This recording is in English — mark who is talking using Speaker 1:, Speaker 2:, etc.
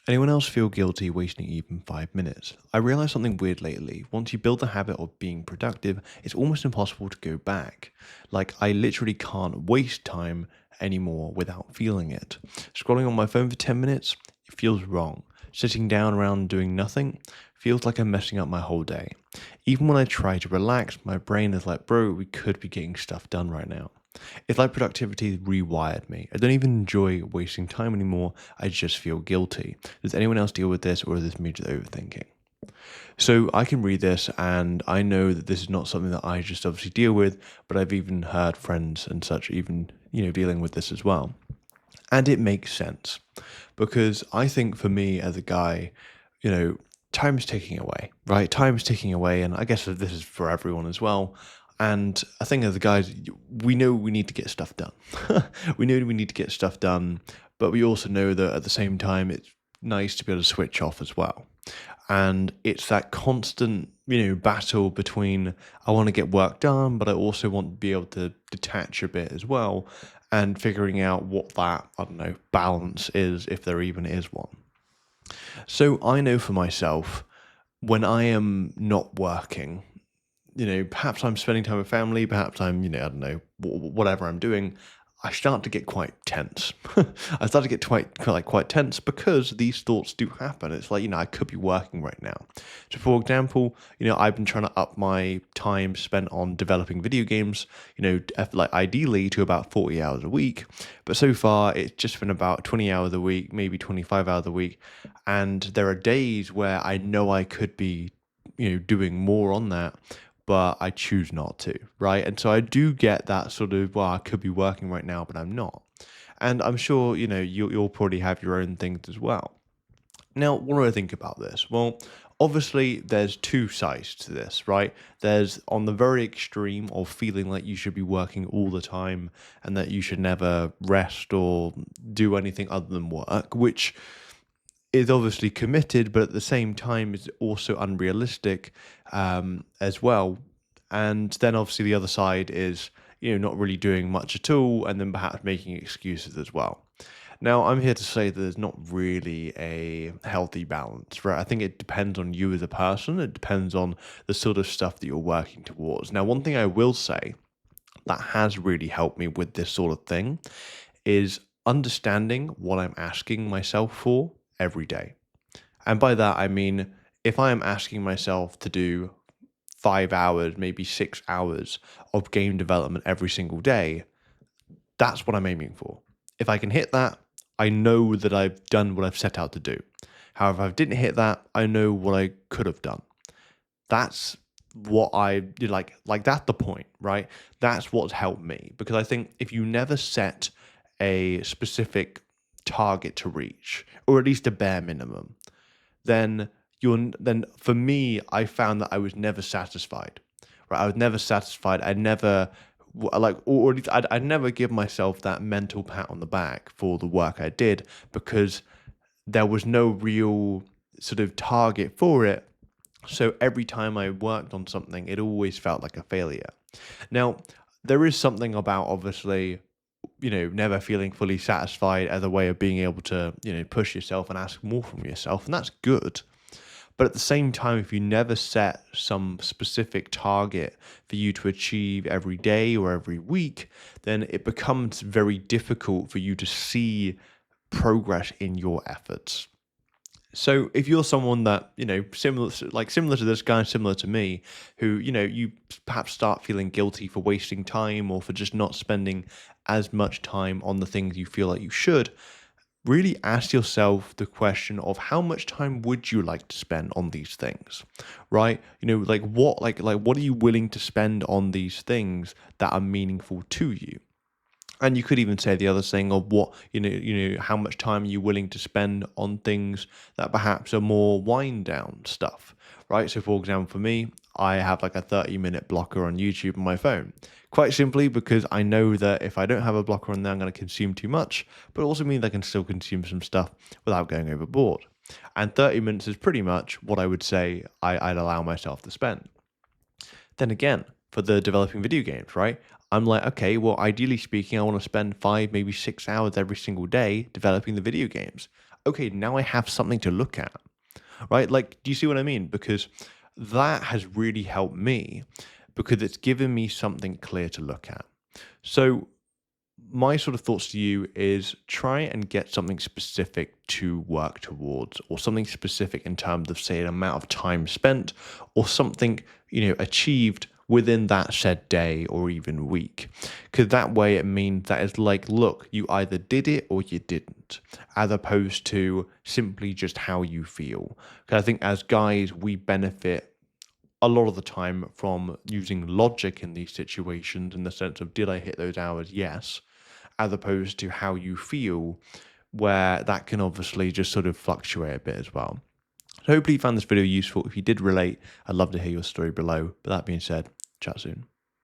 Speaker 1: Anyone else feel guilty wasting even 5 minutes? I realized something weird lately. Once you build the habit of being productive, it's almost impossible to go back. Like, I literally can't waste time anymore without feeling it. Scrolling on my phone for 10 minutes, it feels wrong. Sitting down around doing nothing feels like I'm messing up my whole day. Even when I try to relax, my brain is like, bro, we could be getting stuff done right now. It's like productivity rewired me. I don't even enjoy wasting time anymore. I just feel guilty. Does anyone else deal with this, or is this me just overthinking? So I can read this and I know that this is not something that I just obviously deal with, but I've even heard friends and such even, dealing with this as well. And it makes sense because I think for me as a guy, you know, time's ticking away, right? Time's ticking away. And I guess that this is for everyone as well. And I think as a guys, we know we need to get stuff done. We know we need to get stuff done, but we also know that at the same time, it's nice to be able to switch off as well. And it's that constant, battle between I want to get work done, but I also want to be able to detach a bit as well, and figuring out what that, I don't know, balance is, if there even is one. So I know for myself, when I am not working, perhaps I'm spending time with family, perhaps I'm, I don't know, whatever I'm doing, I start to get quite tense. I start to get quite tense because these thoughts do happen. It's like, I could be working right now. So for example, I've been trying to up my time spent on developing video games, like ideally to about 40 hours a week. But so far it's just been about 20 hours a week, maybe 25 hours a week. And there are days where I know I could be, doing more on that, but I choose not to, right? And so I do get that sort of, well, I could be working right now, but I'm not. And I'm sure, you'll probably have your own things as well. Now, what do I think about this? Well, obviously, there's two sides to this, right? There's on the very extreme of feeling like you should be working all the time and that you should never rest or do anything other than work, which is obviously committed, but at the same time is also unrealistic as well. And then obviously the other side is, not really doing much at all, and then perhaps making excuses as well. Now, I'm here to say that there's not really a healthy balance, right? I think it depends on you as a person. It depends on the sort of stuff that you're working towards. Now, one thing I will say that has really helped me with this sort of thing is understanding what I'm asking myself for every day. And by that, I mean, if I am asking myself to do 5 hours, maybe 6 hours of game development every single day, that's what I'm aiming for. If I can hit that, I know that I've done what I've set out to do. However, if I didn't hit that, I know what I could have done. That's what like that's the point, right? That's what's helped me, because I think if you never set a specific target to reach, or at least a bare minimum, then then for me, I found that I was never satisfied. Right? I was never satisfied. I never or at least I'd never give myself that mental pat on the back for the work I did, because there was no real sort of target for it. So every time I worked on something, it always felt like a failure. Now, there is something about, obviously, never feeling fully satisfied as a way of being able to, push yourself and ask more from yourself. And that's good. But at the same time, if you never set some specific target for you to achieve every day or every week, then it becomes very difficult for you to see progress in your efforts. So if you're someone that, similar to this guy, similar to me, who, you perhaps start feeling guilty for wasting time or for just not spending as much time on the things you feel like you should, really ask yourself the question of how much time would you like to spend on these things, right? What are you willing to spend on these things that are meaningful to you? And you could even say the other thing of what, how much time are you willing to spend on things that perhaps are more wind down stuff, right? So for example, for me, I have like a 30-minute blocker on YouTube on my phone. Quite simply because I know that if I don't have a blocker on there, I'm going to consume too much, but it also means I can still consume some stuff without going overboard. And 30 minutes is pretty much what I would say I'd allow myself to spend. Then again, for the developing video games, right? I'm like, okay, well, ideally speaking, I want to spend 5, maybe 6 hours every single day developing the video games. okay, now I have something to look at, right? Like, do you see what I mean? Because that has really helped me because it's given me something clear to look at. So, my sort of thoughts to you is try and get something specific to work towards, or something specific in terms of, say, an amount of time spent, or something, achieved within that said day or even week. Because that way it means that it's like, look, you either did it or you didn't, as opposed to simply just how you feel. Because I think as guys, we benefit a lot of the time from using logic in these situations, in the sense of, did I hit those hours? Yes, as opposed to how you feel, where that can obviously just sort of fluctuate a bit as well. So hopefully you found this video useful. If you did relate, I'd love to hear your story below. But that being said, chat soon.